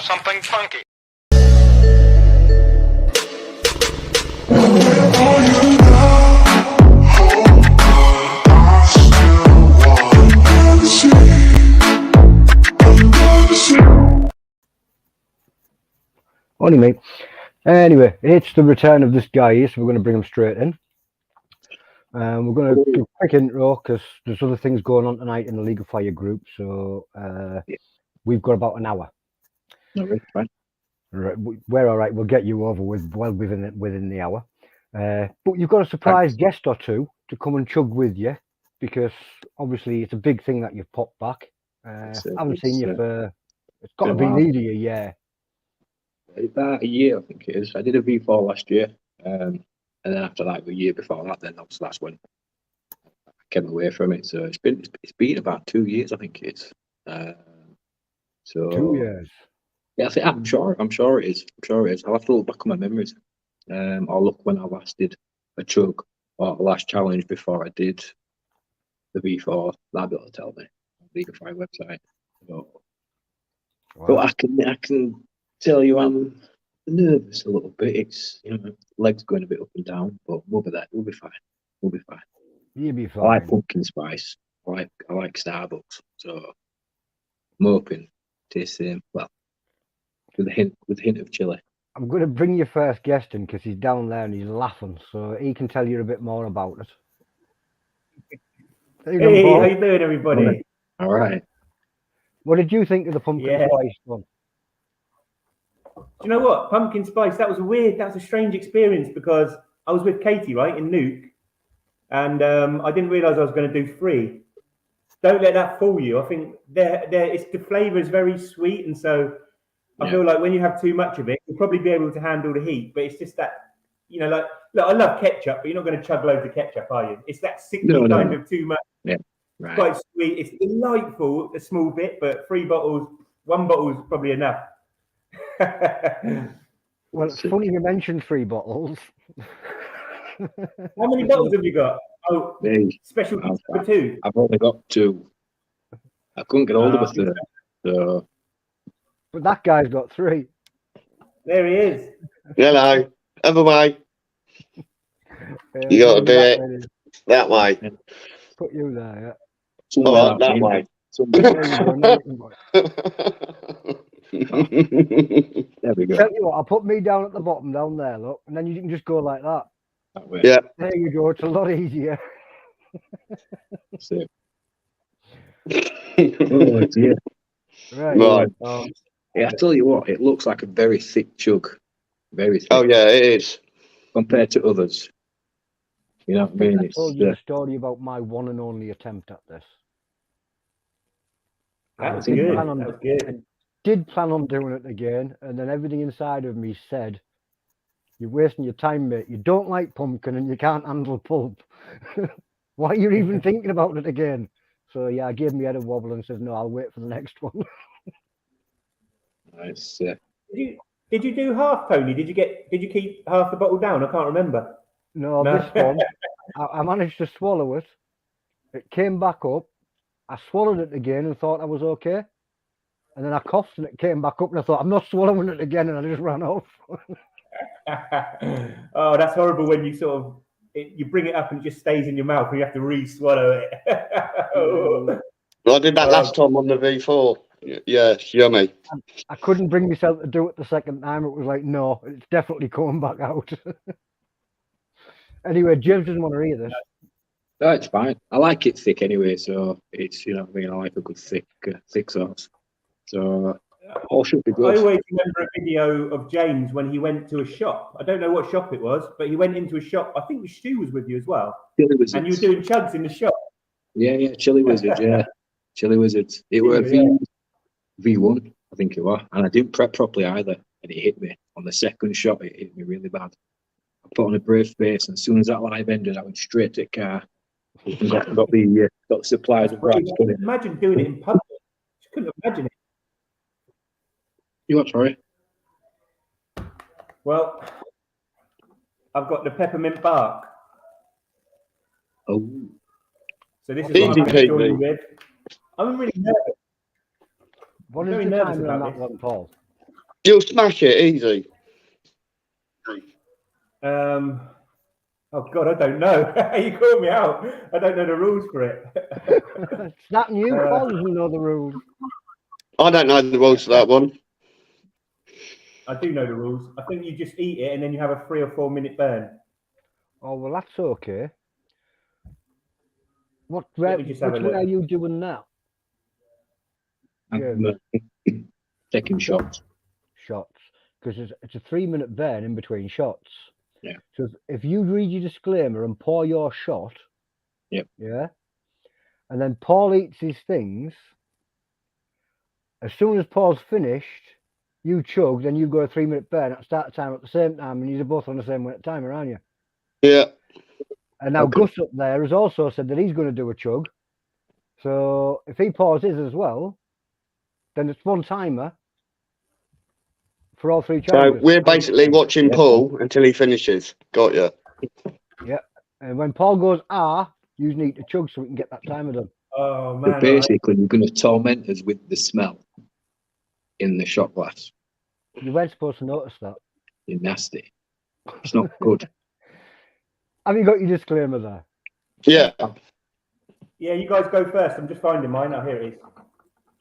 something funky. Only mate. Anyway, it's the return of this guy here, so we're going to bring him straight in. We're going to do a quick intro because there's other things going on tonight in the League of Fire group, so we've got about an hour. No, really, fine. Right, we're all right. We'll get you over well within the hour. But you've got a surprise guest or two to come and chug with you, because obviously it's a big thing that you've popped back. I haven't seen you for it's got to be nearly a year. About a year, I think it is. I did a V4 last year, and then after that, the year before that, then obviously that's when I came away from it. So it's been about 2 years, I think it is. So 2 years. Yeah, I'm sure it is. I'm sure it is. I'll have to look back on my memories. I'll look when I last did a chug or the last challenge before I did the V4. That'll be able to tell me on the League of Fire website. So, but I can tell you I'm nervous a little bit. It's legs going a bit up and down, but we'll be there. We'll be fine. We'll be fine. You'll be fine. I like pumpkin spice. I like Starbucks. So I'm hoping tastes the same. Well, with a hint of chili. I'm going to bring your first guest in because he's down there and he's laughing, so he can tell you a bit more about it. Hey, how you doing, everybody? All right. What did you think of the pumpkin spice one? Do you know what? Pumpkin spice, that was a strange experience because I was with Katie, right, in Nuke, and I didn't realise I was going to do 3. Don't let that fool you. I think the flavour is very sweet, and so I feel like when you have too much of it, you'll probably be able to handle the heat, but it's just that, look, I love ketchup, but you're not going to chug loads of ketchup, are you? It's that sickly kind of too much. Yeah, right. Quite sweet. It's delightful, a small bit, but 1 bottle is probably enough. Well, it's funny you mentioned 3 bottles. How many bottles have you got? Oh, special for 2. I've only got 2. I couldn't get hold of a 3rd. So. But that guy's got 3. There he is. Hello. Other way. You got to do it that way. Put you there, Oh, that way. There we go. Tell you what, I'll put me down at the bottom down there, look, and then you can just go like that. Yeah. There you go. It's a lot easier. That's it. Oh dear. Right. Yeah, I tell you what, it looks like a very thick chug. Very thick. Oh yeah, it is. Compared to others. You know what I mean? I told you the story about my one and only attempt at this. That's good. I did plan on doing it again, and then everything inside of me said, "You're wasting your time, mate. You don't like pumpkin and you can't handle pulp. Why are you even thinking about it again?" So yeah, I gave me head a wobble and said, "No, I'll wait for the next one." Nice. Did you do half, Tony? Did you keep half the bottle down? I can't remember. No, this one, I managed to swallow it. It came back up. I swallowed it again and thought I was okay. And then I coughed and it came back up and I thought, I'm not swallowing it again, and I just ran off. Oh, that's horrible when you sort of, you bring it up and it just stays in your mouth and you have to re-swallow it. Well, I did that last time on the V4. Yeah, yummy. I couldn't bring myself to do it the second time. It was like, no, it's definitely coming back out. Anyway, James doesn't want to hear this. No, it's fine. I like it thick anyway, so it's, I like a good thick sauce. So all should be good. I always remember a video of James when he went to a shop. I don't know what shop it was, but he went into a shop. I think Stu was with you as well. Chilli Wizards. And you were doing chugs in the shop. Yeah, Chilli Wizards, yeah. Chilli Wizards. It was V1, I think it was. And I didn't prep properly either. And it hit me. On the second shot, it hit me really bad. I put on a brave face, and as soon as that live ended, I went straight to the car. And got the supplies of rice. Imagine doing it in public. I couldn't imagine it. You what, sorry? Well, I've got the peppermint bark. Oh. So this is what I'm enjoying with. I'm really nervous. What is the time on that one, Paul? You'll smash it easy. Oh God, I don't know. You called me out. I don't know the rules for it. It's that new. Paul doesn't know the rules. I don't know the rules for that one. I do know the rules. I think you just eat it and then you have a 3 or 4 minute burn. Oh well, that's okay. Which Let me just have a way look. are you doing now? I'm taking shots. Shots, because it's a 3-minute burn in between shots. Yeah. So if you read your disclaimer and pour your shot. Yep. Yeah. And then Paul eats his things. As soon as Paul's finished, you chug, then you go a 3-minute burn at start time at the same time, and you're both on the same timer, aren't you? Yeah. And now Okay. Gus up there has also said that he's going to do a chug. So if he pours his as well, then it's one timer for all 3 So challenges. we're basically watching Paul until he finishes. Got you. Yeah. And when Paul goes, you need to chug so we can get that timer done. Oh So man! basically, you're going to torment us with the smell in the shot glass. You weren't supposed to notice that. You're nasty. It's not good. Have you got your disclaimer there? Yeah. Yeah, you guys go first. I'm just finding mine. Oh, here it is.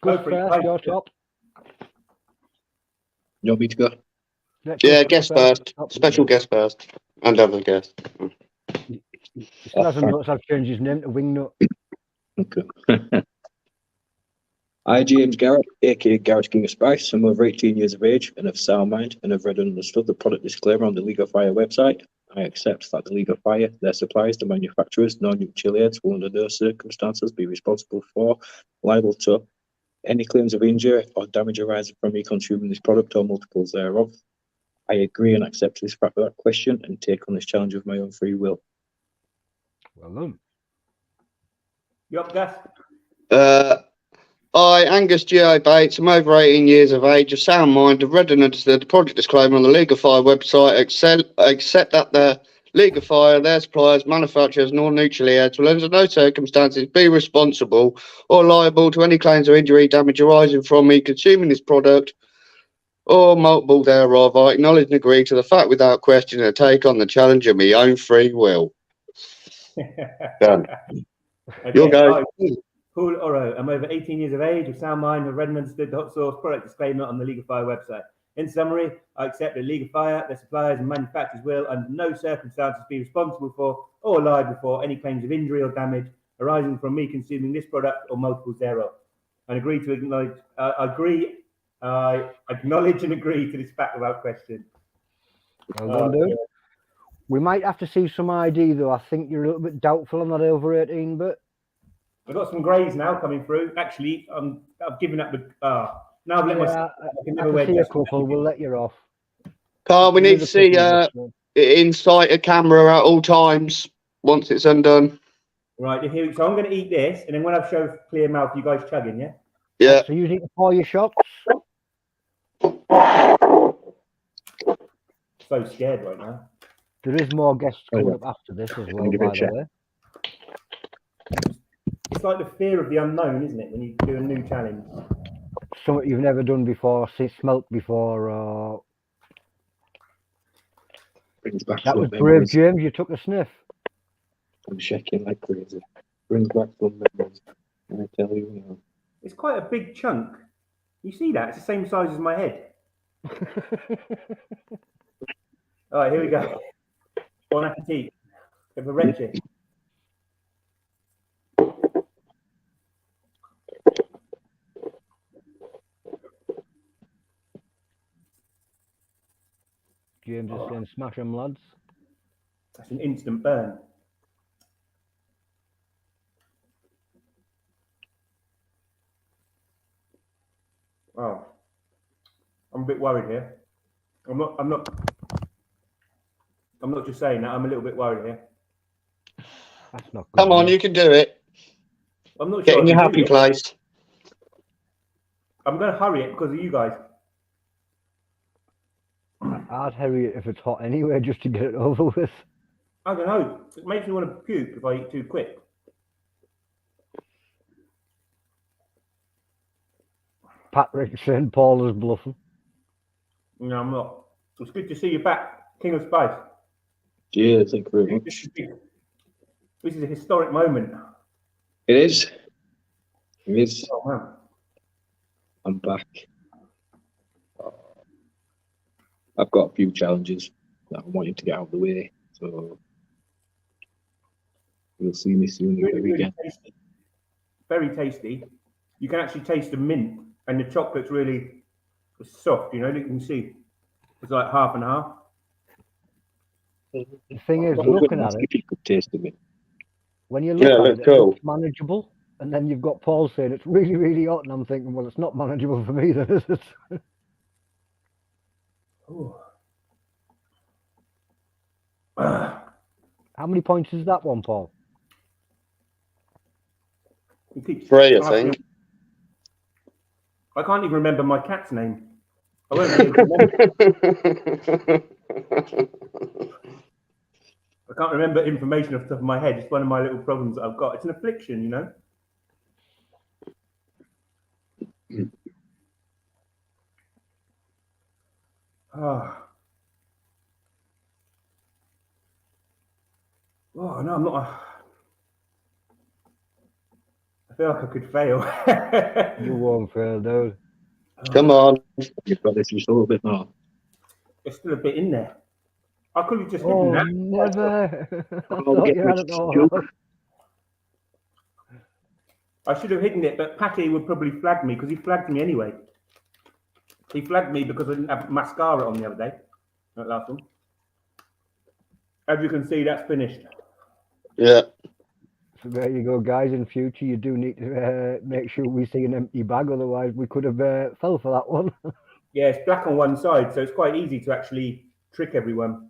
Go Go for it. first, your top. You want me to go? Yeah, guest first. Special guest first. And other guest. He still hasn't noticed I've changed his name to Wingnut. Okay. I, James Garret, aka Garret King of Spice. I'm over 18 years of age and of sound mind, and have read and understood the product disclaimer on the League of Fire website. I accept that the League of Fire, their suppliers, the manufacturers, non-nuke Chilli-heads will under no circumstances be responsible for, liable to, any claims of injury or damage arising from me consuming this product or multiples thereof. I agree and accept this fact without question and take on this challenge of my own free will. Well done. You up, Gus? I, Angus G.O. Bates, I'm over 18 years of age, of sound mind, have read and understood the product disclaimer on the League of Fire website, accept that the League of Fire, their suppliers, manufacturers, nor nuclear heads will under no circumstances be responsible or liable to any claims of injury, damage arising from me consuming this product or multiple thereof. I acknowledge and agree to the fact without question and take on the challenge of my own free will. Done. Okay. You'll go. Paul Oro, I'm over 18 years of age, of sound mind, have read and understood the hot sauce product disclaimer on the League of Fire website. In summary, I accept that League of Fire, their suppliers and manufacturers will, under no circumstances, be responsible for or liable for any claims of injury or damage arising from me consuming this product or multiples thereof. I agree to acknowledge. I acknowledge and agree to this fact without question. Well done, dude. We might have to see some ID though. I think you're a little bit doubtful on that over 18 bit. I've got some greys now coming through. Actually, I've given up the. Now I've let myself. I can never wear see a just couple. We'll let you off. Carl, we need to see inside a camera at all times once it's undone. Right, here. So I'm going to eat this, and then when I've shown clear mouth, you guys chugging, yeah? Yeah. So you need to pour your shots. So scared right now. There is more guests coming up after this as well, by the way. It's like the fear of the unknown, isn't it? When you do a new challenge. Something you've never done before, smelt before, or Brings back that some was brave, memories. James. You took a sniff. I'm shaking like crazy. Brings back some memories. I tell you now. It's quite a big chunk. You see that? It's the same size as my head. All right, here we go. Bon appetit. Arrivederci. James is saying, smash them, lads. That's an instant burn. Wow. I'm a bit worried here. I'm not just saying that. I'm a little bit worried here. That's not good. Come on, you can do it. I'm not Get sure. in your happy place. I'm going to hurry it because of you guys. I'd hurry it if it's hot anyway, just to get it over with. I don't know. It makes me want to puke if I eat too quick. Patrick saying Paul is bluffing. No, I'm not. It's good to see you back, King of Spice. Yeah, thank you very much. This is a historic moment. It is. It is. Oh, wow. I'm back. I've got a few challenges that I'm wanting to get out of the way, so you'll see me soon Really, really again. tasty. Very tasty. You can actually taste the mint, and the chocolate's really soft. You know, you can see it's like half and half. The thing is, I was going looking to at ask it, if you could taste of it. when you Yeah, look at look it, cool. it looks manageable. And then you've got Paul saying it's really, really hot, and I'm thinking, well, it's not manageable for me, then, is it? Ooh. How many points is that one, Paul? You keep 3, I asking- think. I can't even remember my cat's name. I won't be able to remember. I can't remember information off the top of my head. It's one of my little problems that I've got. It's an affliction, you know. Oh. Oh no, I'm not. I feel like I could fail. You won't fail, dude. Come on. You've got this just a little bit more. There's still a bit in there. I could have just hidden Oh, that. never. I Oh, thought get you had rid it of all Chug. out. I should have hidden it, but Patty would probably flag me because he flagged me anyway. He flagged me because I didn't have mascara on the other day. That last one. As you can see, that's finished. Yeah. So there you go, guys. In future, you do need to make sure we see an empty bag. Otherwise, we could have fell for that one. Yeah, it's black on one side, so it's quite easy to actually trick everyone.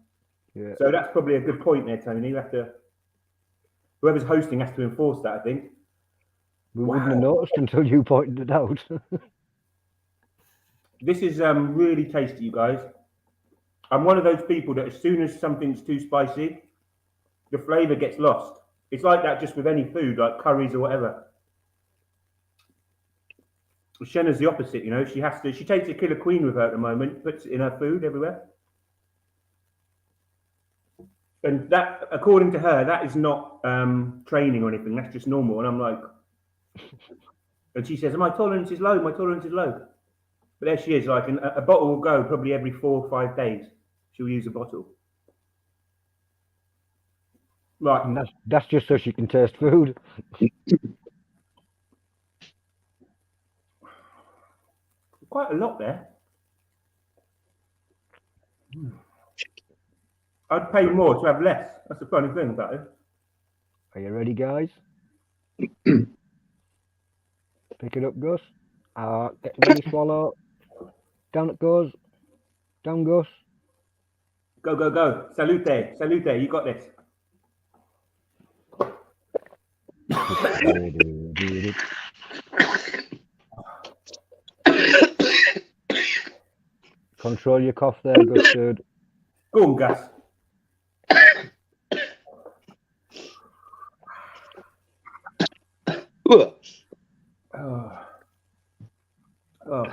Yeah. So that's probably a good point there, Tony. You have to. Whoever's hosting has to enforce that, I think. We Wow. wouldn't have noticed until you pointed it out. This is really tasty, you guys. I'm one of those people that as soon as something's too spicy, the flavour gets lost. It's like that just with any food, like curries or whatever. Shenna's the opposite, you know. She takes a killer queen with her at the moment, puts it in her food everywhere. And that, according to her, that is not training or anything. That's just normal. And I'm like, and she says, my tolerance is low. My tolerance is low. But there she is. Like a bottle will go probably every 4 or 5 days. She'll use a bottle. Right. And that's just so she can taste food. Quite a lot there. I'd pay more to have less. That's the funny thing about it. Are you ready, guys? Pick it up, Gus. Get ready, swallow. Down it goes. Down, Gus. Go, go, go. Salute. Salute. You got this. Control your cough there, Gus, dude. Go on, Gus. Ugh. Oh. Oh.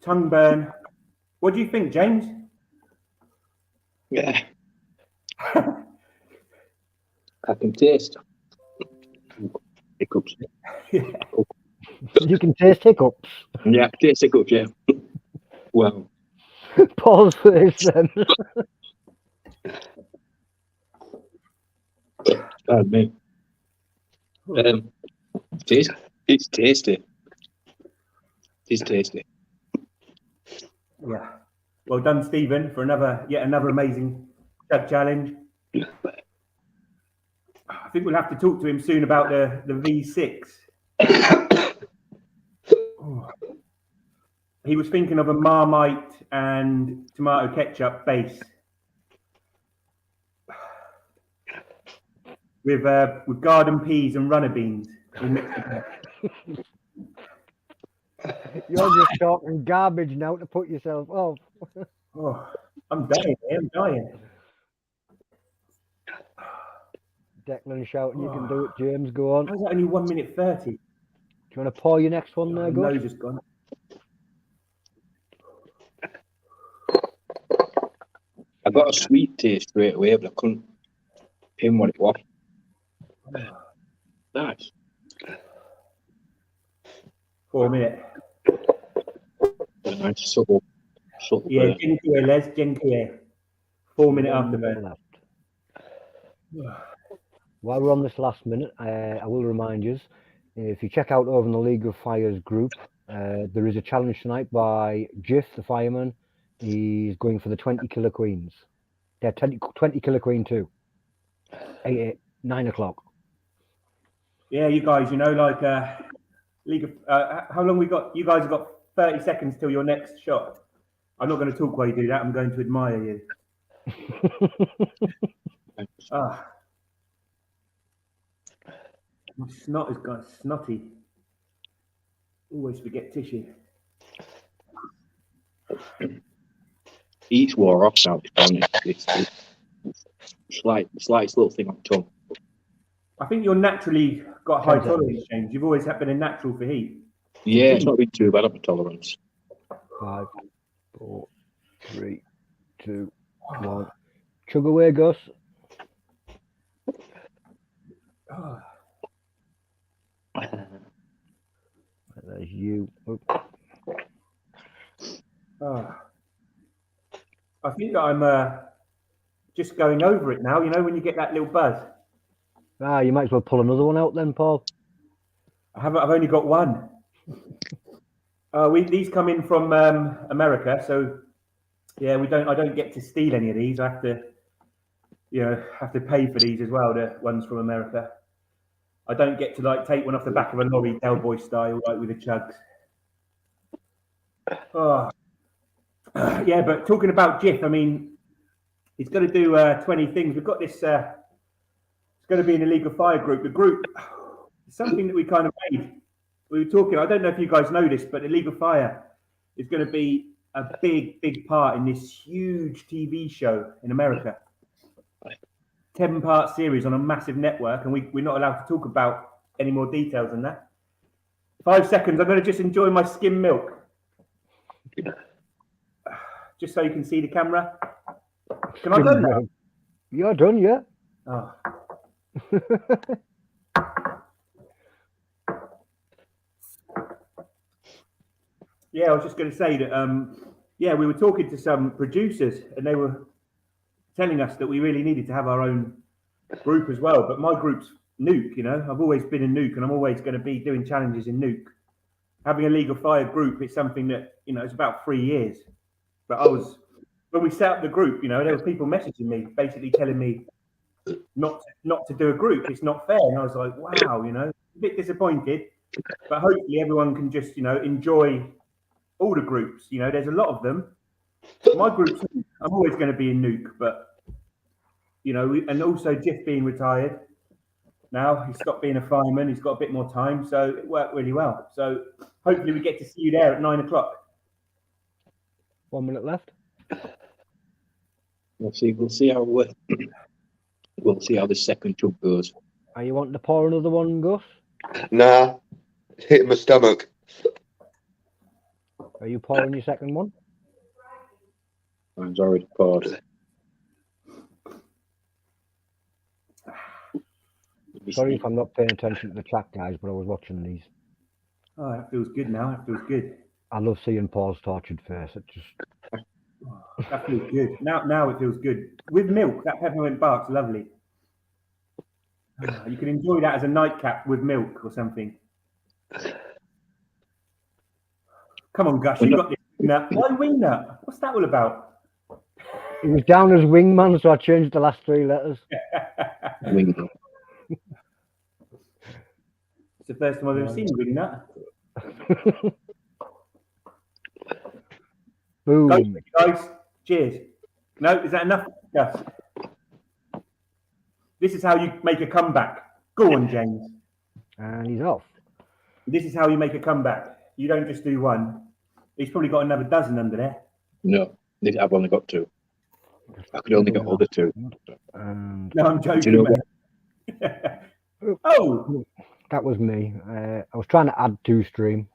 Tongue burn. What do you think, James? Yeah. I can taste hiccups. Yeah. You can taste hiccups. Yeah, I can taste hiccups, yeah. Well, Paul's face then. pardon me. It's tasty. It's tasty. Yeah. Well done, Stephen, for yet another amazing Chug challenge. I think we'll have to talk to him soon about the V6. Oh. He was thinking of a Marmite and tomato ketchup base with garden peas and runner beans. You're just talking garbage now to put yourself off. Oh, I'm dying. I'm dying. Declan shouting, you can do it, James. Go on. How's that only 1 minute 30? Do you want to pour your next one there, My Gus? nose is gone. I got a sweet taste straight away, but I couldn't pin what it was. Nice. 4 minutes. Nice subtle Yeah, burn. Jinkue, Les, Jinkue. 4 minute 1 after minute burn. left. While we're on this last minute, I will remind you, if you check out over in the League of Fires group, there is a challenge tonight by Jiff, the fireman. He's going for the 20 killer queens. They're 20 killer queen too. 9 o'clock. Yeah, you guys, you know, like League of how long we got? You guys have got 30 seconds till your next shot. I'm not going to talk while you do that. I'm going to admire you. Ah, my snot has got snotty. Always forget tissue. Each wore off now. It's slightest little thing on the tongue. I think you're naturally got high 10 seconds. tolerance, James. You've always been a natural for heat. Yeah, it's not been too bad of a tolerance. 5, 4, 3, 2, 1. Chug away, Gus. Ah. There's you. Oop. Ah. I think that I'm just going over it now. You know, when you get that little buzz. Ah, you might as well pull another one out then, Paul. I've only got one. These come in from America, so yeah, I don't get to steal any of these. I have to, have to pay for these as well. The ones from America. I don't get to like take one off the back of a lorry, Del Boy style, like with the chugs. Oh. Yeah, but talking about Jiff, I mean, he's going to do 20 things. We've got this. It's going to be in the League of Fire group. The group is something that we kind of made. We were talking. I don't know if you guys know this, but the League of Fire is going to be a big part in this huge TV show in America. 10-part series on a massive network, and we're not allowed to talk about any more details than that. 5 seconds. I'm going to just enjoy my skim milk. Just so you can see the camera. Can I go now? You're done, yeah. Oh. Yeah, I was just going to say that, we were talking to some producers and they were telling us that we really needed to have our own group as well. But my group's Nuke, I've always been in Nuke and I'm always going to be doing challenges in Nuke. Having a League of Fire group is something that, it's about 3 years. But when we set up the group, there were people messaging me, basically telling me not to do a group. It's not fair. And I was like, wow, a bit disappointed. But hopefully everyone can just, enjoy all the groups. There's a lot of them. My group, I'm always going to be in Nuke, but and also Jiff being retired now, he stopped being a fireman. He's got a bit more time, so it worked really well. So hopefully we get to see you there at 9 o'clock. 1 minute left. We'll see how the second chug goes. Are you wanting to pour another one, Gus? Nah, it's hitting my stomach. Are you pouring your second one? Mine's already poured. Sorry if I'm not paying attention to the chat, guys, but I was watching these. Oh, that feels good now. That feels good. I love seeing Paul's tortured face. It just that feels good. Now it feels good. With milk, that peppermint bark's lovely. You can enjoy that as a nightcap with milk or something. Come on, Gus, you got this wingnut. Why wingnut? What's that all about? it was down as wingman, so I changed the last 3 letters. Wingnut. It's the first time I've ever seen wingnut. Boom. Guys, cheers. No, is that enough, Gus? This is how you make a comeback. Go on, James. And he's off. This is how you make a comeback. You don't just do one. He's probably got another dozen under there. No, I've only got 2. I could only get all the 2. And No, I'm joking, you know mate. Oh, that was me. I was trying to add to stream.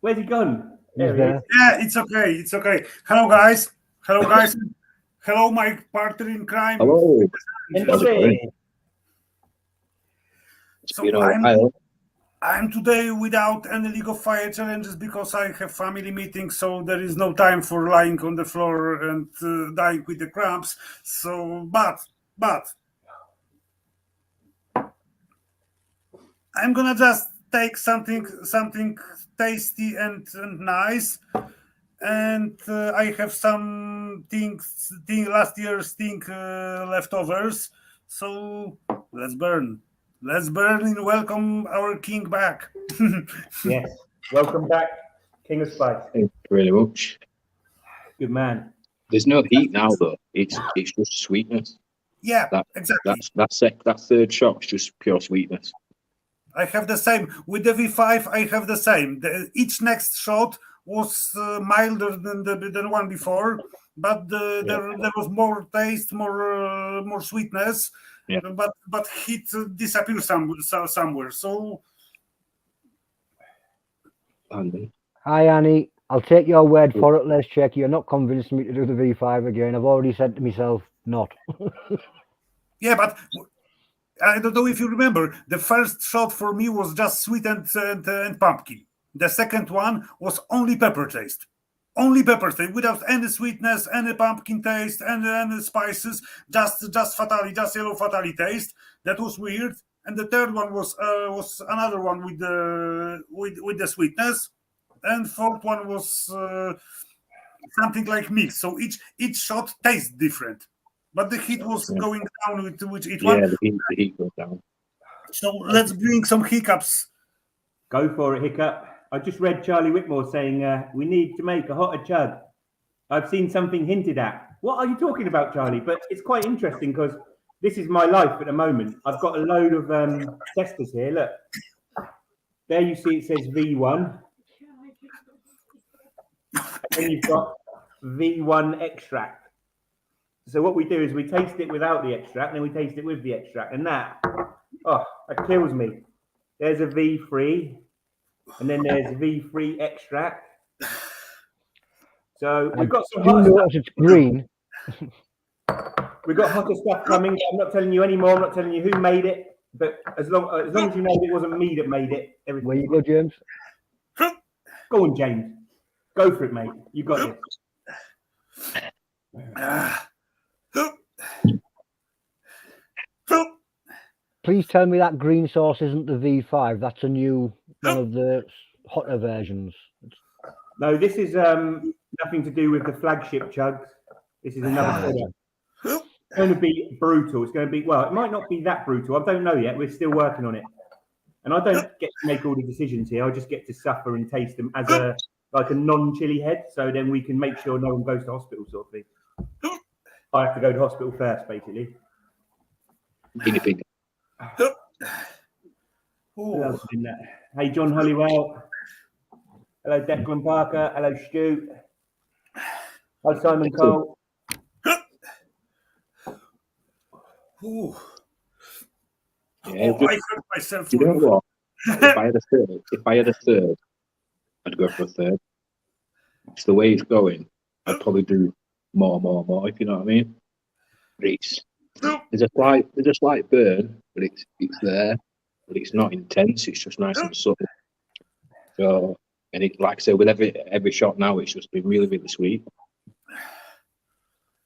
where's he gone? He's There he there. is. Yeah, it's okay. It's okay. Hello, guys. Hello, guys. Hello, my partner in crime. Hello. Enjoy. It's So been a while. I'm today without any League of Fire challenges because I have family meetings, so there is no time for lying on the floor and dying with the cramps. So, but I'm gonna just take something tasty and nice. And I have some last year's leftovers. So let's burn. Let's burn and welcome our king back. Yes. Welcome back, King of Spice. Thank you very much. Good man. There's no heat now though. It's just sweetness. Yeah, That exactly. that third shot's just pure sweetness. I have the same with the V5. I have the same. Each next shot was milder than one before, but there was more taste, more sweetness. Yeah. But heat disappears somewhere. So Andy. Hi, Annie. I'll take your word for it. Let's check. You're not convincing me to do the V5 again. I've already said to myself, not. yeah, but I don't know if you remember. The first shot for me was just sweet and pumpkin. The second one was only pepper taste. Only pepper taste, without any sweetness, any pumpkin taste, any spices, just fatali, just yellow fatali taste. That was weird. And the third one was another one with the sweetness, and fourth one was something like mix. So each shot tastes different, but the heat was going down with each one. Yeah, the heat goes down. So let's bring some hiccups. Go for it, Hiccup. I just read Charlie Whitmore saying we need to make a hotter Chug. I've seen something hinted at. What are you talking about, Charlie? But it's quite interesting because this is my life at the moment. I've got a load of testers here. Look, there you see it says V1. And then you've got V1 extract. So what we do is we taste it without the extract, and then we taste it with the extract. And that kills me. There's a V3. And then there's V3 extract. So we've got some hotter stuff. It's green. We've got hotter stuff coming. I'm not telling you anymore. I'm not telling you who made it. But as long as you know it wasn't me that made it, everything. Where you go, James? Go on, James. Go for it, mate. You got this. Please tell me that green sauce isn't the V5. That's a new one of the hotter versions. No, this is nothing to do with the flagship Chugs. This is another product. It's going to be brutal. It's going to be, well, it might not be that brutal. I don't know yet. We're still working on it. And I don't get to make all the decisions here. I just get to suffer and taste them as a non-chili head. So then we can make sure no one goes to hospital, sort of thing. I have to go to hospital first, basically. Guinea pig. Who else is in that? Hey, John Hollywell. Hello, Declan Parker. Hello, Stu. Hi, Simon Cole. Yeah, I hurt myself. You know what? If I had a third, I'd go for a third. It's the way it's going. I'd probably do more. If you know what I mean. There's a slight burn, but it's there, but it's not intense. It's just nice and subtle. So, and it, like I say, with every shot now, it's just been really, really sweet.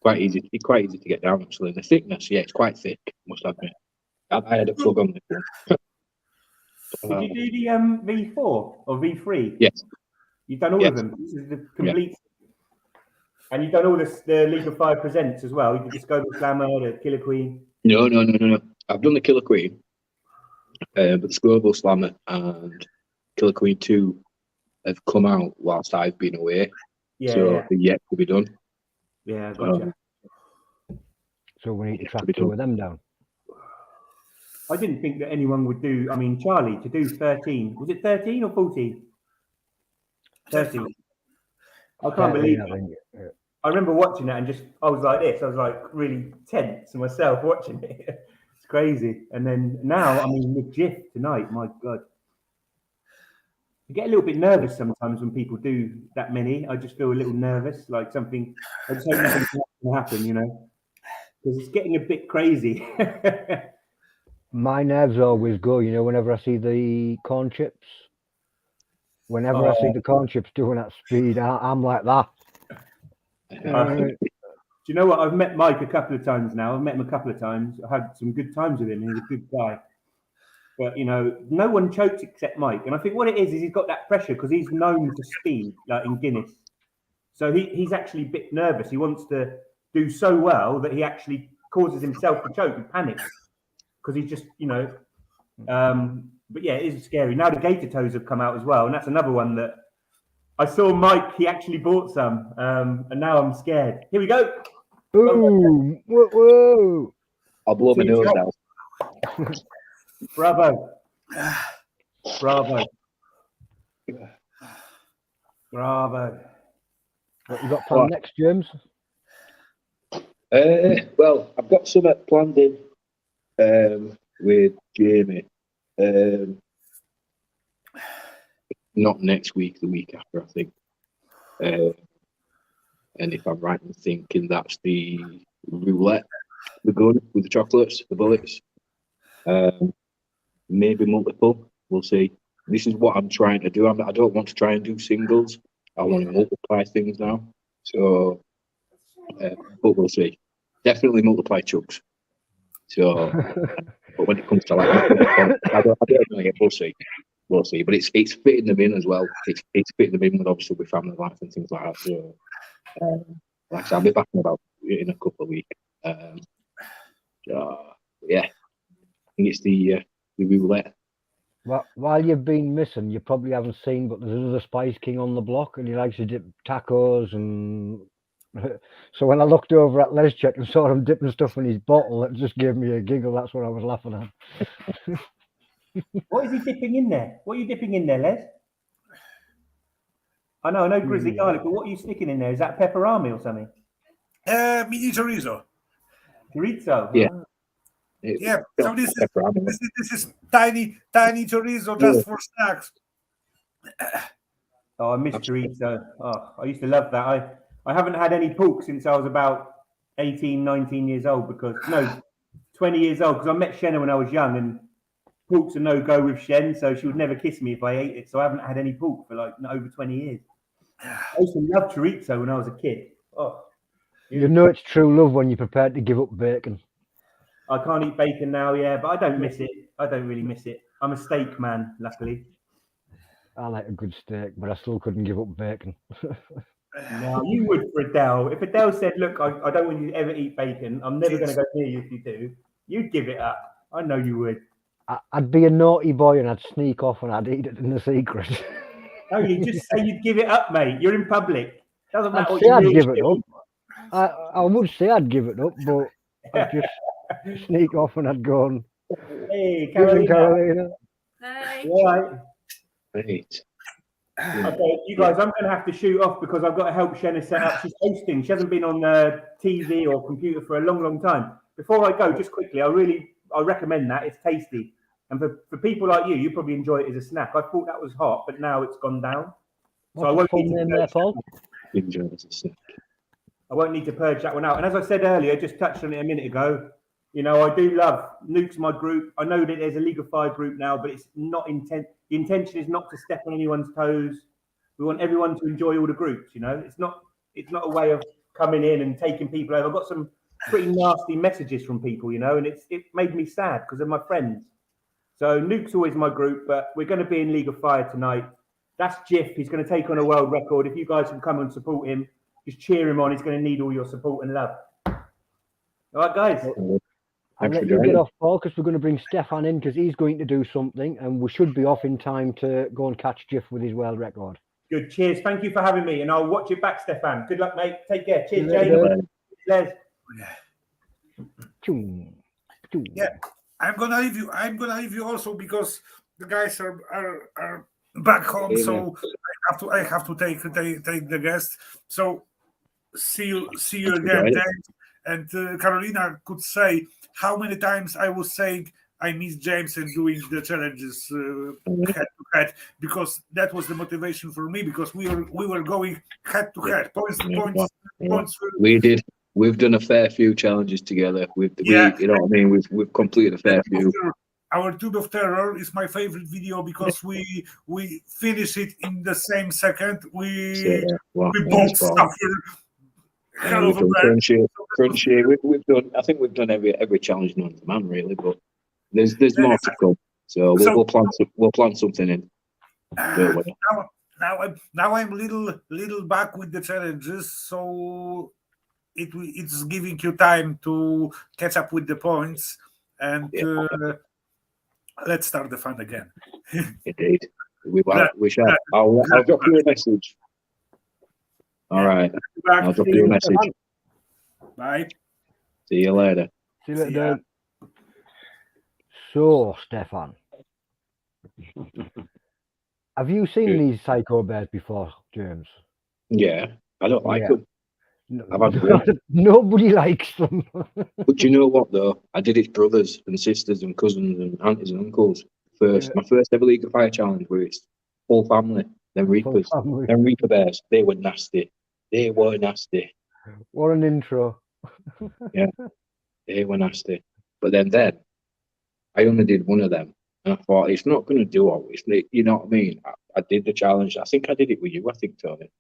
Quite easy to get down. Actually, the thickness, yeah, it's quite thick. Must admit. I had a plug on this one. Did you do the V4 or V3? Yes. You've done all of them. This is the complete. Yeah. And you've done all the League of Fire presents as well. You did the Scope Slammer, the Killer Queen. No. I've done the Killer Queen, but the Global Slammer and Killer Queen 2 have come out whilst I've been away. Yeah. So they're yet to be done. Yeah, gotcha. So we need to track two of them down. I didn't think that anyone would do, I mean, Charlie, to do 13. Was it 13 or 14? 13. I can't believe it. Yeah. I remember watching that and I was like this. I was like really tense to myself watching it. It's crazy. And then now, I mean, with Jiff tonight, my God. I get a little bit nervous sometimes when people do that many. I just feel a little nervous, like something. I just hope nothing to happen, you know, because it's getting a bit crazy. My nerves always go, you know, whenever I see the corn chips. Whenever I see the corn chips doing that speed, I'm like that. Do you know what? I've met Mike a couple of times now. I've met him a couple of times. I had some good times with him. He's a good guy. But, you know, no one chokes except Mike. And I think what it is he's got that pressure because he's known for speed, like in Guinness. So he's actually a bit nervous. He wants to do so well that he actually causes himself to choke and panic because he's just, you know. But yeah, it is scary. Now the gator toes have come out as well. And that's another one that I saw Mike, he actually bought some. And now I'm scared. Here we go. Ooh, whoa. I'll blow my nose out. Bravo. Bravo. Bravo. What you got planned next, James? Well, I've got some planned in with Jamie. Not next week, the week after, I think. And if I'm right in thinking, that's the roulette, the gun with the chocolates, the bullets. Maybe multiple. We'll see. This is what I'm trying to do. I don't want to try and do singles. I want to multiply things now. So, but we'll see. Definitely multiply chugs. So, but when it comes to like, I don't know yet. We'll see. We'll see. But it's fitting them in as well. It's fitting them in with obviously with family life and things like that. So, like I said, I'll be back in a couple of weeks. Yeah, I think it's the roulette. Well, while you've been missing, you probably haven't seen, but there's another Spice King on the block, and he likes to dip tacos. And so when I looked over at Les Check and saw him dipping stuff in his bottle, it just gave me a giggle. That's what I was laughing at. What is he dipping in there? What are you dipping in there, Les? I know grizzly garlic, but what are you sticking in there? Is that pepperami or something? Mini chorizo. Chorizo. Yeah. Yeah, so this is tiny chorizo just for snacks. Oh, I miss chorizo. Oh, I used to love that. I haven't had any pork since I was about 18, 19 years old 20 years old because I met Shenna when I was young and pork's a no-go with Shen, so she would never kiss me if I ate it. So I haven't had any pork for like over 20 years. I used to love chorizo when I was a kid. Oh, you know it's true love when you're prepared to give up bacon. I can't eat bacon now, yeah, but I don't miss it. I don't really miss it. I'm a steak man, luckily. I like a good steak, but I still couldn't give up bacon. No, you would for Adele. If Adele said, look, I don't want you to ever eat bacon, I'm never going to go near you if you do, you'd give it up. I know you would. I'd be a naughty boy and I'd sneak off and I'd eat it in the secret. No, you just say you'd give it up, mate. You're in public. Doesn't matter what I'd say you I'd really give it do. up. I would say I'd give it up, but I'd just sneak off and I'd go and Hey, Carolina. Hey. Right. Right. Okay, you guys, I'm going to have to shoot off because I've got to help Shenna set up. She's hosting. She hasn't been on TV or computer for a long, long time. Before I go, just quickly, I recommend that. It's tasty. And for people like you probably enjoy it as a snack. I thought that was hot, but now it's gone down. So I won't need to there, Paul? Enjoy it as a snack. I won't need to purge that one out. And as I said earlier, just touched on it a minute ago, you know, I do love Nuke's my group. I know that there's a League of Fire group now, but it's not intent. The intention is not to step on anyone's toes. We want everyone to enjoy all the groups, you know. It's not a way of coming in and taking people over. I've got some pretty nasty messages from people, you know, and it made me sad because of my friends. So Nuke's always my group, but we're going to be in League of Fire tonight. That's Jiff. He's going to take on a world record. If you guys can come and support him, just cheer him on. He's going to need all your support and love. All right, guys. I'll let you get off, Paul, because we're going to bring Stefan in because he's going to do something and we should be off in time to go and catch Jiff with his world record. Good. Cheers. Thank you for having me. And I'll watch it back, Stefan. Good luck, mate. Take care. Cheers, Later. Jane. Les. Yeah. I'm gonna leave you also because the guys are back home. Amen. So I have to take the guest. So see you again. James. And Carolina could say how many times I was saying I miss James and doing the challenges head to head because that was the motivation for me because we were going head to head points. We did. we've done a fair few challenges together. Yeah. You know what I mean. We've completed a fair few. Our Tube of Terror is my favorite video because we finish it in the same second. We both suffer hell of a done bad. Crunchy. We've done. I think we've done every challenge known to man, really. But there's more to come. So we'll plan something in. Now I'm little back with the challenges, so it's giving you time to catch up with the points, and let's start the fun again. Indeed, we shall. I'll drop you a message. All right, I'll drop you a message. Bye. See you later. See you later. So, Stefan, have you seen these psycho bears before, James? Yeah, I don't like them. Nobody likes them. But you know what, though? I did it brothers and sisters and cousins and aunties and uncles. My first ever League of Fire challenge where it's whole family. Then Reapers. Then Reaper bears. They were nasty. What an intro. Yeah, they were nasty. But then I only did one of them. And I thought, it's not going to do all this. You know what I mean? I did the challenge. I think I did it with you, Tony.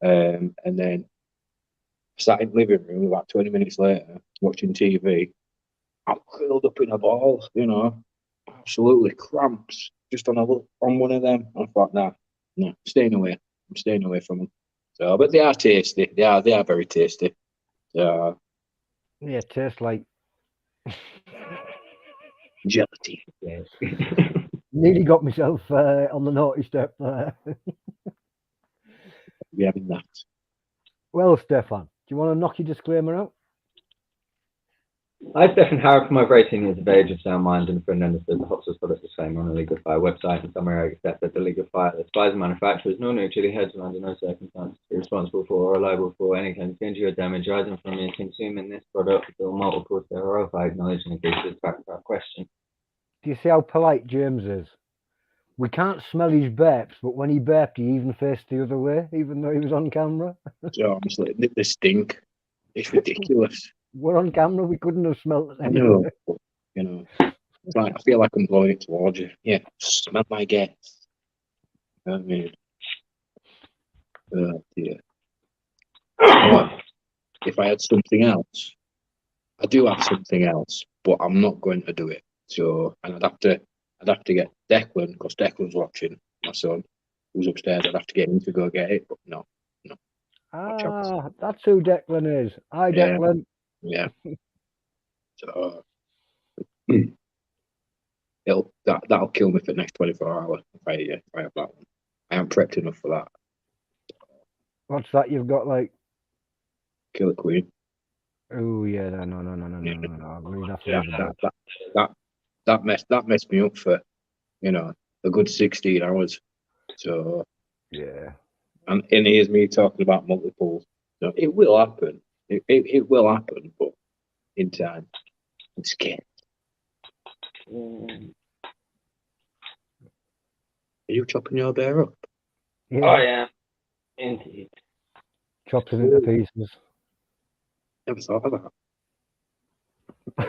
And then I sat in the living room about 20 minutes later, watching TV. I'm curled up in a ball, absolutely cramps just on one of them. I thought, nah, staying away. I'm staying away from them. So, but they are tasty. They are very tasty. So, yeah, tastes like gelatine. Yes. Nearly got myself on the naughty step there. We're having that. Well, Stefan, do you want to knock your disclaimer out? Hi, Stefan Howard from over 18 years of age, of sound mind, and a friend understood the hot sauce product disclaimer on the League of Fire website. In summary, I accept that the League of Fire, the suppliers and manufacturers, no new Chilli-heads, and under no circumstances be responsible for or liable for any kind of injury or damage arising from you consuming this product until multiple verified knowledge in the case of the fact of our question. Do you see how polite James is? We can't smell his burps, but when he burped, he even faced the other way, even though he was on camera. So honestly, they stink. It's ridiculous. We're on camera, we couldn't have smelled it I anyway. know, it's like, I feel like I'm blowing it towards you. Yeah, smell my gas. I mean, oh dear. But if I had something else, I do have something else, but I'm not going to do it. So, and I'd have to get Declan, because Declan's watching, my son, who's upstairs. I'd have to get him to go get it, but no. That's who Declan is. Hi, Declan. Yeah. So that'll kill me for the next 24 hours if I have that one. I haven't prepped enough for that. What's that you've got, like? Killer Queen. Oh yeah, no. That messed me up for a good 16 hours. So yeah. And here's me talking about multiples. So it will happen. It will happen, but in time. I'm scared. Are you chopping your bear up? Yeah. I am. Indeed. Chops it into pieces. Never thought of that.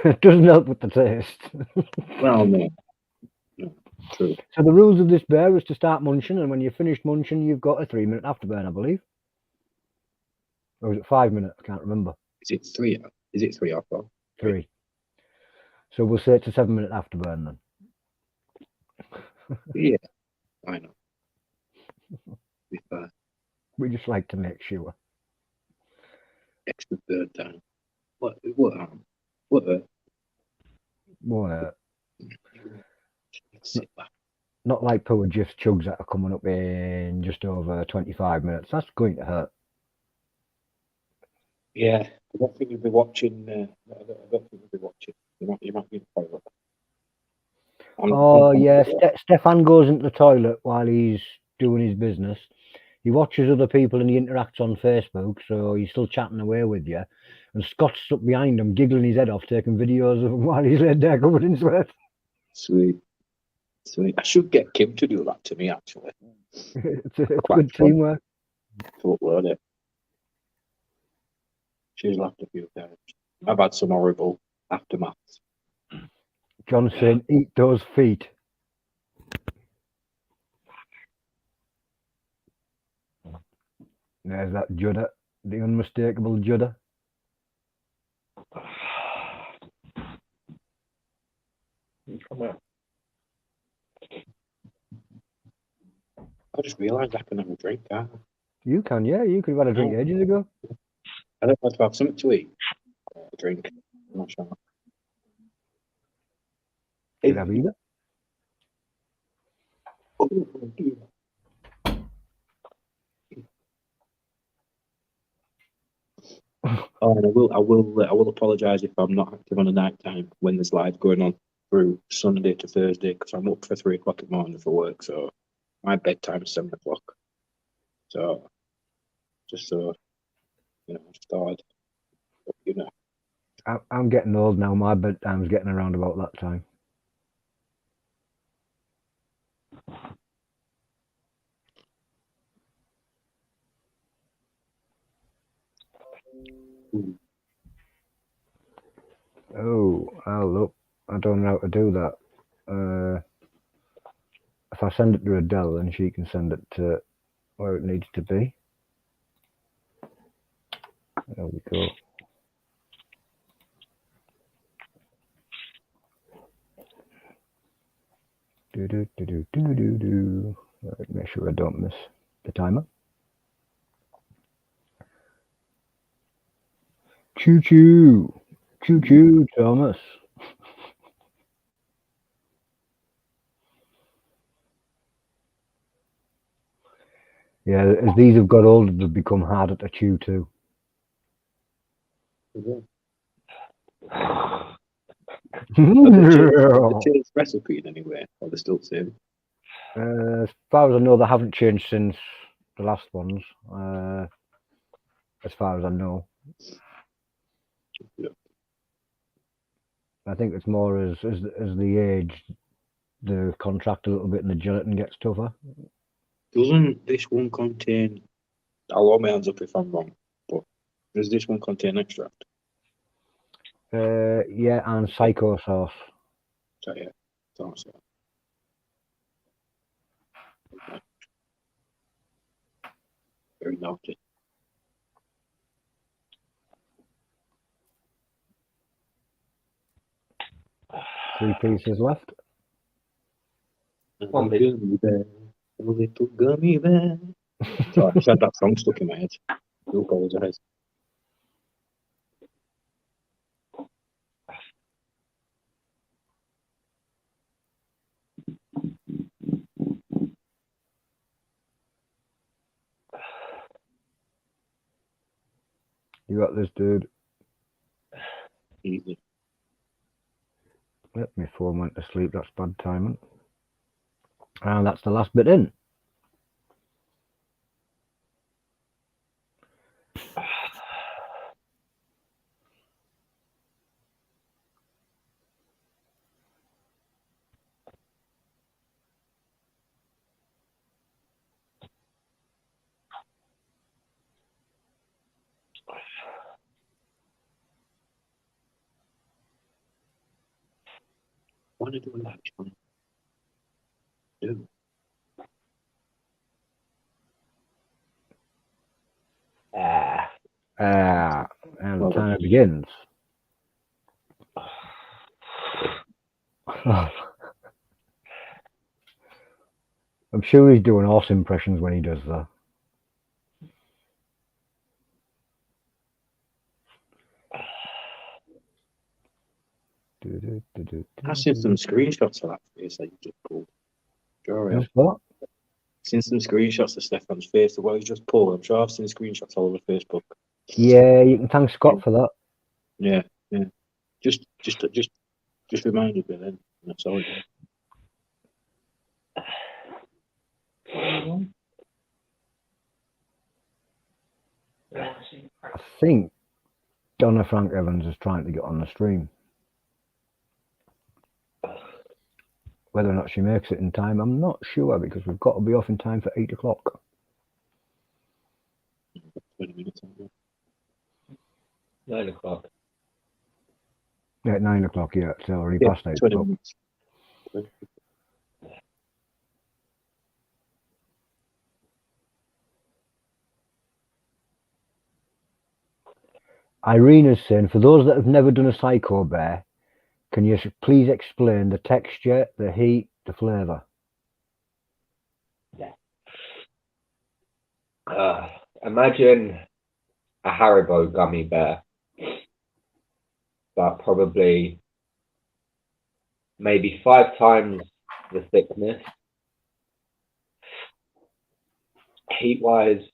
It doesn't help with the taste. Well, no. True. So the rules of this bear is to start munching, and when you've finished munching, you've got a 3-minute afterburn, I believe. Or is it 5 minutes? I can't remember. Is it 3? Is it 3 or 4? 3. So we'll say it's a 7-minute afterburn then. Yeah, I know. Be fair. We just like to make sure. Extra third time. What? Sit back. Not like poor Jeff's chugs that are coming up in just over 25 minutes. That's going to hurt. Yeah, I don't think you'll be watching. I don't think you'll be watching. You might be in the toilet. Yeah, Stefan goes into the toilet while he's doing his business. He watches other people and he interacts on Facebook, so he's still chatting away with you. And Scott's stuck behind him, giggling his head off, taking videos of him while he's laid there covered in sweat. Sweet. I should get Kim to do that to me, actually. It's good teamwork. To upload it. She's laughed a few times. I've had some horrible aftermaths. John saying, eat those feet. There's that Judder, the unmistakable Judder. Come on. I just realised I can have a drink, can't I? You can, yeah. You could have had a drink ages ago. I don't want to have something to eat. A drink. I'm not sure. Could have either. Oh, and I will apologise if I'm not active on a night time when there's live going on through Sunday to Thursday because I'm up for 3 o'clock in the morning for work. So my bedtime is 7 o'clock. So just so just thought I'm getting old now. My bedtime's getting around about that time. Oh, look. I don't know how to do that. If I send it to Adele, then she can send it to where it needs to be. There we go. Do. Right, make sure I don't miss the timer. Choo choo, choo choo, Thomas. Yeah, as these have got older, they've become harder to chew too. the changed recipe in any way, or they're still the same? As far as I know, they haven't changed since the last ones. As far as I know. Yeah. I think it's more as the age, the contract a little bit and the gelatin gets tougher. Doesn't this one contain? I'll hold my hands up if I'm wrong, but does this one contain extract? Yeah, and psycho sauce. So yeah, so. Very naughty. Three pieces left. One piece. Gummy bear, a little gummy bear. Sorry, I just had that song stuck in my head. I do apologise. You got this, dude. Easy. Let me phone went to sleep. That's bad timing. And that's the last bit in. Want to do a live one? Do. And the time begins. I'm sure he's doing horse impressions when he does that. I've seen some screenshots of that face that you just pulled. Sure, Just what? seen some screenshots of Stefan's face, the way he just pulled. I'm sure I've seen screenshots all over Facebook. Yeah, you can thank Scott for that. Yeah. Just reminded me then. That's all. I think Donna Frank Evans is trying to get on the stream. Whether or not she makes it in time, I'm not sure because we've got to be off in time for 8 o'clock. 20 minutes. 9 o'clock. Yeah, at 9 o'clock, yeah, it's already Yeah, past 8 20 o'clock. minutes. Irene is saying, for those that have never done a Psycho Bear, can you please explain the texture, the heat, the flavour? Imagine a Haribo gummy bear, but probably maybe 5 times the thickness. Heat-wise,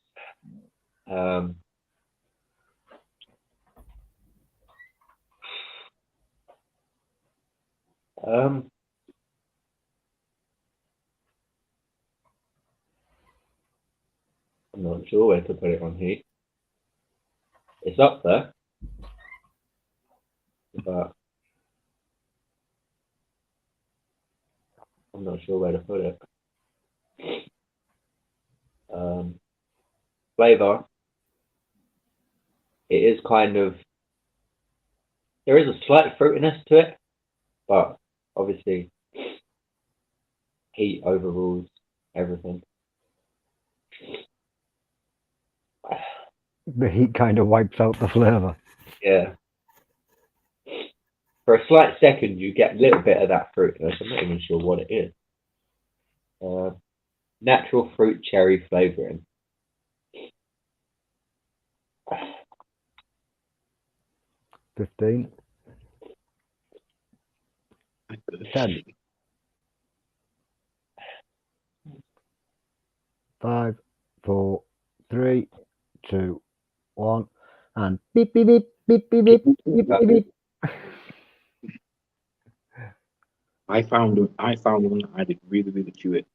I'm not sure where to put it on heat. It's up there, but I'm not sure where to put it. Flavor, it is kind of, there is a slight fruitiness to it, but obviously heat overrules everything. The heat kind of wipes out the flavour. Yeah. For a slight second, you get a little bit of that fruitiness. I'm not even sure what it is. Natural fruit cherry flavouring. $15. 10. 5, 4, 3, 2, 1, and beep beep beep beep beep beep beep beep beep. I found one that I did really chew it.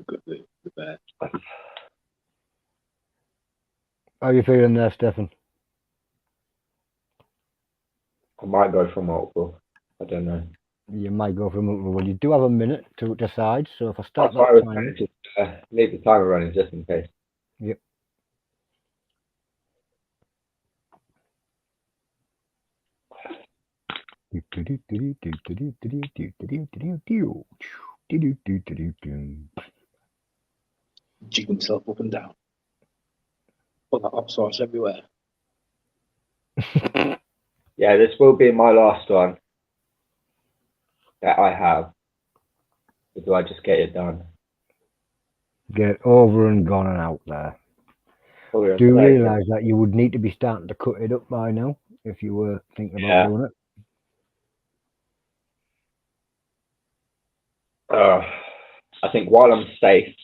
The bear. How are you feeling there, Stefan? I might go for multiple. I don't know. You might go for a multiple. Well, you do have a minute to decide. So if I I start thought I that was time, going to just leave the timer running just in case. yep. Jig himself up and down. Put that hot sauce everywhere. Yeah, this will be my last one that I have. Or do I just get it done? Get over and gone and out there. Probably a Do you plate. realise that you would need to be starting to cut it up by now if you were thinking about Yeah. doing it? I think while I'm safe,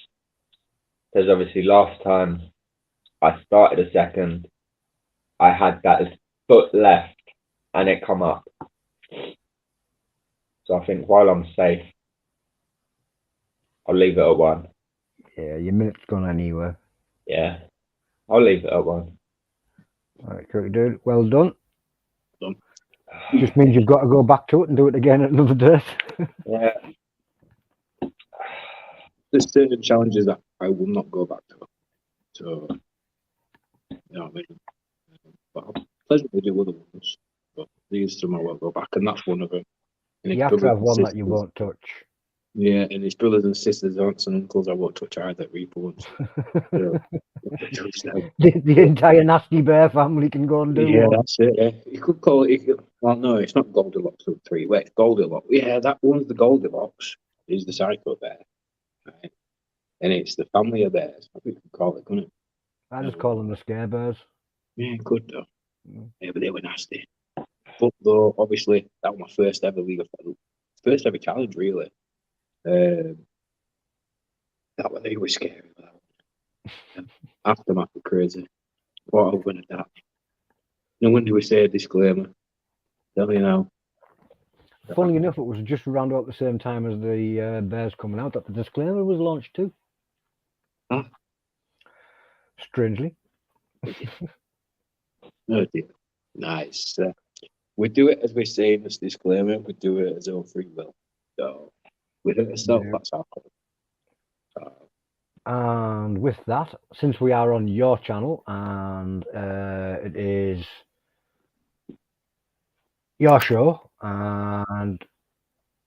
because obviously last time I started a second, I had that foot left and it come up. So I think while I'm safe, I'll leave it at 1. Yeah, your minute's gone anywhere. Yeah, I'll leave it at 1. All right, Cookie Dude, well done. Done. Just means you've got to go back to it and do it again at another date. Yeah. There's certain challenges that I will not go back to. So, you know what I mean? But I'll pleasantly do other ones. But these some I won't go back, and that's one of them. And You his have to brothers have and one that you sisters- won't touch. Yeah, and his brothers and sisters, aunts and uncles, I won't touch either. Reaper ones. So, touch them. The entire Nasty Bear family can go and do Yeah, one. that's it. Yeah. You could call it. Well, no, it's not Goldilocks of 3. Wait, it's Goldilocks. Yeah, that one's the Goldilocks. Is the Psycho Bear, right? And it's the family of bears. I think we could call it, couldn't it? I just call them the Scare Bears. Yeah, good though. Mm. Yeah, but they were nasty. But though, obviously, that was my first ever first ever challenge, really. They were scary. Aftermath was crazy. What I was going to die. No wonder we say a disclaimer. Tell you now. Funny enough, it was just around about the same time as the Bears coming out that the disclaimer was launched too. Huh? Strangely. Oh dear. Nice. We do it as we say in this disclaimer. We do it as our free will. So we hurt ourselves. Yeah. That's our fault. And with that, since we are on your channel and it is your show, and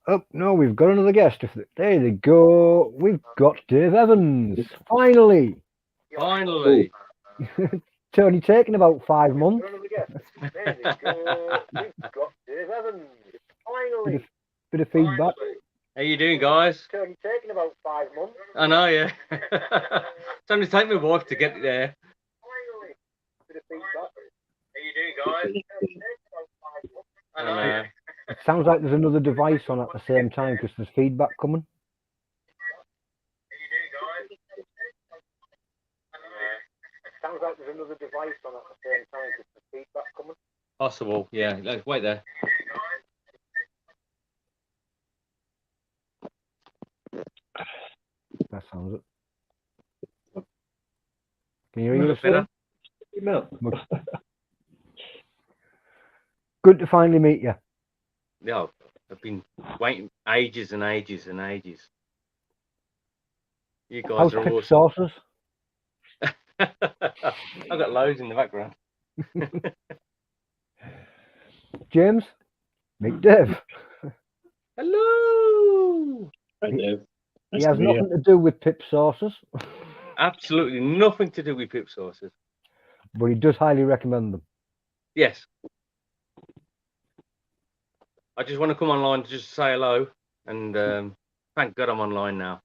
oh no, we've got another guest. There they go. We've got Dave Evans. Finally. Finally. It's only taken about 5 months. There they go. We've got Dave Evans. Finally. Bit of feedback. How you doing, guys? It's only taken about 5 months. I know, yeah. It's only taken my wife to get it there. Finally. Bit of feedback. How you doing, guys? I know. It sounds like there's another device on at the same time because there's feedback coming. Sounds like there's another device on at the same time because there's feedback coming. Possible, yeah. Let's wait there. That sounds it. Can you hear us better? Much. Good to finally meet you. Yeah, I've been waiting ages and ages and ages. You guys How's are Pip awesome. Saucers? I've got loads in the background. James? Meet Dave. Hello. Hi, Dave. He Nice has to meet you. nothing to do with Pip Saucers, Absolutely nothing to do with pip sauces. but he does highly recommend them. Yes. I just want to come online to just say hello, and thank God I'm online now.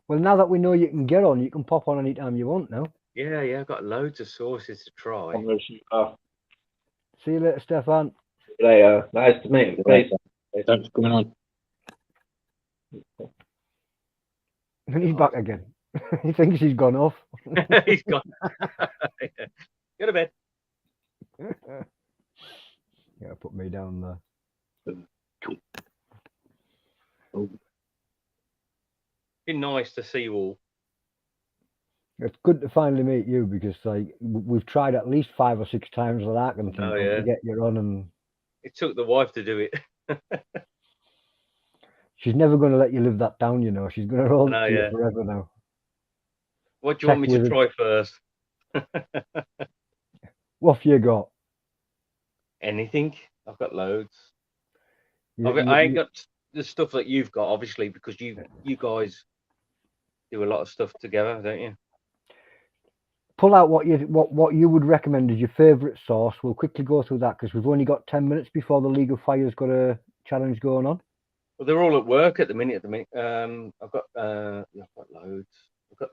Well, now that we know you can get on, you can pop on anytime you want now. Yeah, I've got loads of sauces to try. I'm gonna shoot off See you later, Stefan. later. Nice to meet you. Right, thanks for coming on. And he's back again. He thinks he's gone off. He's gone. Go to bed. Yeah, put me down there. Been nice to see you all. It's good to finally meet you because like we've tried at least 5 or 6 times with that and Oh, to yeah. get you on, and It took the wife to do it. she's never going to let you live that down. You know, she's going to hold know, it to yeah. you forever now. What do you want me Check to with try first? What have you got? Anything? I've got loads. You- I ain't you- got the stuff that you've got, obviously, because you guys do a lot of stuff together, don't you? Pull out what you would recommend as your favourite sauce. We'll quickly go through that because we've only got 10 minutes before the League of Fire's got a challenge going on. Well, they're all at work at the minute. I've got loads. I've got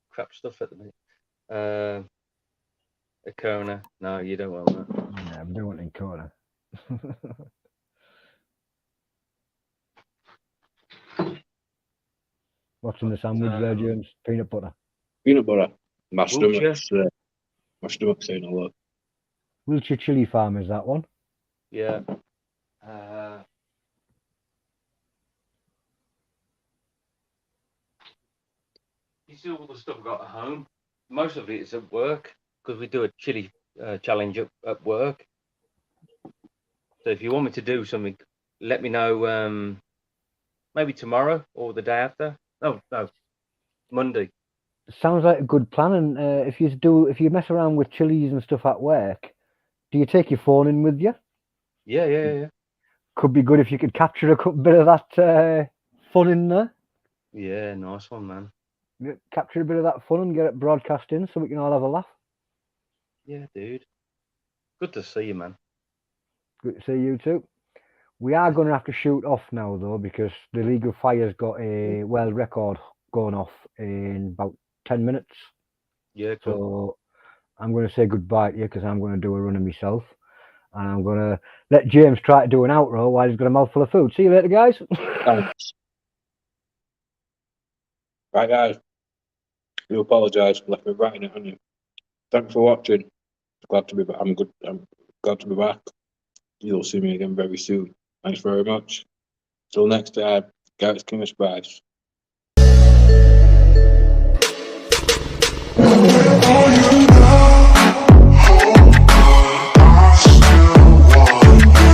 crap stuff at the minute. A Kona. No, you don't want that. Yeah, I'm doing it in corner. What's in the sandwich there, James? Peanut butter. Peanut butter. My Wiltshire. stomach's saying a lot. Wiltshire Chili Farm is that one? Yeah. You see all the stuff I've got at home. Most of it is at work because we do a chili challenge at work. So if you want me to do something, let me know. Maybe tomorrow or the day after. No, Monday. Sounds like a good plan. And if you mess around with chilies and stuff at work, do you take your phone in with you? Yeah. Could be good if you could capture a bit of that fun in there. Yeah, nice one, man. Capture a bit of that fun and get it broadcast in so we can all have a laugh. Yeah, dude. Good to see you, man. Good to see you too. We are going to have to shoot off now though because the League of Fire's got a world record going off in about 10 minutes. Yeah, cool. So I'm going to say goodbye to you because I'm going to do a run of myself. And I'm going to let James try to do an outro while he's got a mouthful of food. See you later, guys. Thanks. Right, guys. You apologise for left me writing it on you. Thanks for watching. Glad to be back. I'm glad to be back. You'll see me again very soon. Thanks very much. Till next time, Garret's King of Spice.